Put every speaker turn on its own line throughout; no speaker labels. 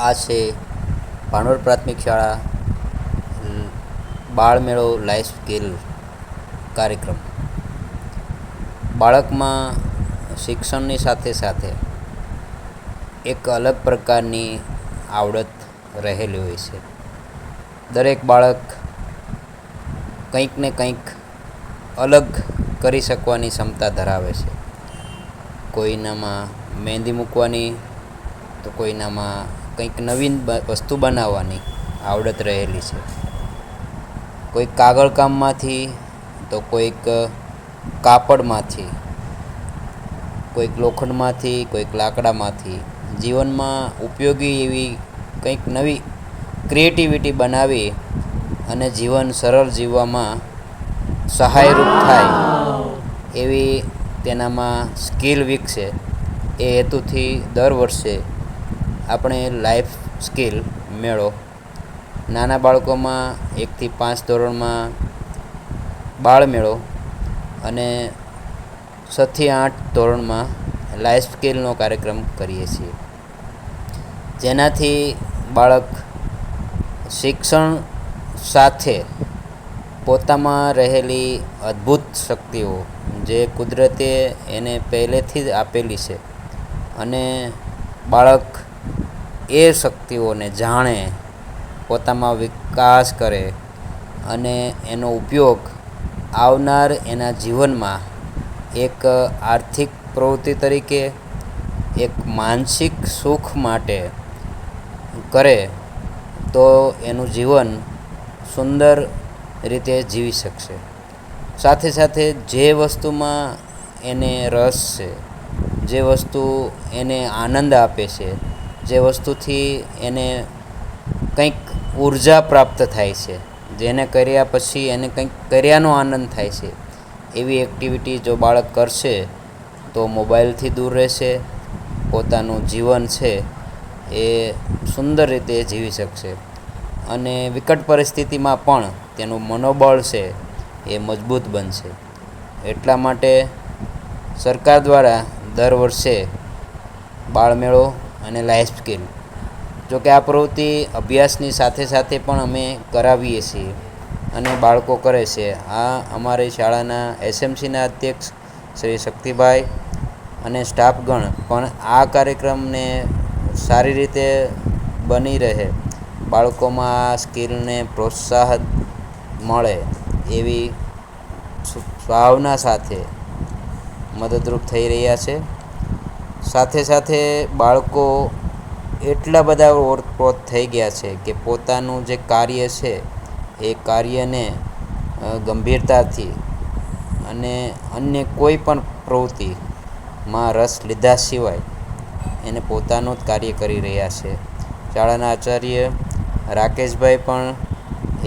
આ છે ભાણવડ પ્રાથમિક શાળા બાળમેળો લાઈફ સ્કિલ કાર્યક્રમ. બાળકમાં શિક્ષણની સાથે સાથે એક અલગ પ્રકારની આવડત રહેલી હોય છે. દરેક બાળક કંઈક ને કંઈક અલગ કરી શકવાની ક્ષમતા ધરાવે છે. કોઈનામાં મહેંદી મૂકવાની, તો કોઈનામાં કંઈક નવીન વસ્તુ બનાવવાની આવડત રહેલી છે. કોઈક કાગળ કામમાંથી, તો કોઈક કાપડમાંથી, કોઈક લોખંડમાંથી, કોઈક લાકડામાંથી જીવનમાં ઉપયોગી એવી કંઈક નવી ક્રિએટિવિટી બનાવી અને જીવન સરળ જીવવામાં સહાયરૂપ થાય એવી તેનામાં સ્કિલ વિકસે એ હેતુથી દર વર્ષે આપણે લાઈફ સ્કિલ મેળો નાના બાળકોમાં 1 થી 5 ધોરણમાં બાળમેળો અને 6 થી 8 ધોરણમાં લાઈફ સ્કિલનો કાર્યક્રમ કરીએ છીએ. જેનાથી બાળક શિક્ષણ સાથે પોતામાં રહેલી અદ્ભુત શક્તિઓ જે કુદરતે એને પહેલેથી જ આપેલી છે અને બાળક એ શક્તિઓને જાણે, પોતામાં વિકાસ કરે અને એનો ઉપયોગ આવનાર એના જીવનમાં એક આર્થિક પ્રવૃત્તિ તરીકે, એક માનસિક સુખ માટે કરે તો એનું જીવન સુંદર રીતે જીવી શકશે. સાથે સાથે જે વસ્તુમાં એને રસ છે, જે વસ્તુ એને આનંદ આપે છે, જે વસ્તુથી એને કંઈક ઉર્જા પ્રાપ્ત થાય છે, જેને કર્યા પછી એને કંઈક કર્યાનો આનંદ થાય છે, એવી એક્ટિવિટી જો બાળક કરશે તો મોબાઈલથી દૂર રહેશે, પોતાનું જીવન છે એ સુંદર રીતે જીવી શકશે અને વિકટ પરિસ્થિતિમાં પણ તેનું મનોબળ છે એ મજબૂત બનશે. એટલા માટે સરકાર દ્વારા દર વર્ષે બાળમેળો અને લાઈફ સ્કિલ, જોકે આ પ્રવૃત્તિ અભ્યાસની સાથે સાથે પણ અમે કરાવીએ છીએ અને બાળકો કરે છે. આ અમારી શાળાના એસએમસીના અધ્યક્ષ શ્રી શક્તિભાઈ અને સ્ટાફગણ પણ આ કાર્યક્રમને સારી રીતે બની રહે, બાળકોમાં આ સ્કિલને પ્રોત્સાહન મળે એવી ભાવના સાથે મદદરૂપ થઈ રહ્યા છે. સાથે સાથે બાળકો એટલા બધા ઓતપ્રોત થઈ ગયા છે કે પોતાનું જે કાર્ય છે એ કાર્યને ગંભીરતાથી અને અન્ય કોઈ પણ પ્રવૃત્તિમાં રસ લીધા સિવાય એને પોતાનું જ કાર્ય કરી રહ્યા છે. શાળાના આચાર્ય રાકેશભાઈ પણ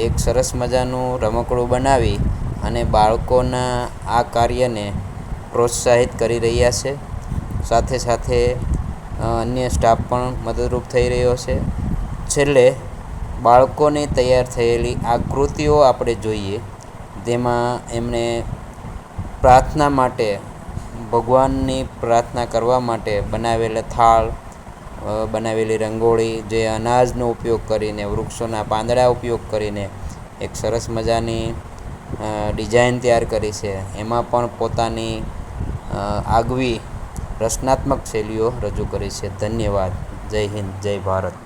એક સરસ મજાનું રમકડું બનાવી અને બાળકોના આ કાર્યને પ્રોત્સાહિત કરી રહ્યા છે. સાથે સાથે અન્ય સ્ટાફ પણ મદદરૂપ થઈ રહ્યો છે. છેલ્લે બાળકોની તૈયાર થયેલી આકૃતિઓ આપણે જોઈએ, જેમાં એમણે પ્રાર્થના માટે, ભગવાનની પ્રાર્થના કરવા માટે બનાવેલા થાળ, બનાવેલી રંગોળી, જે અનાજનો ઉપયોગ કરીને, વૃક્ષોના પાંદડા ઉપયોગ કરીને એક સરસ મજાની ડિઝાઇન તૈયાર કરી છે. એમાં પણ પોતાની આગવી રચનાત્મક શૈલીઓ રજૂ કરી છે. ધન્યવાદ. જય હિન્દ, જય ભારત.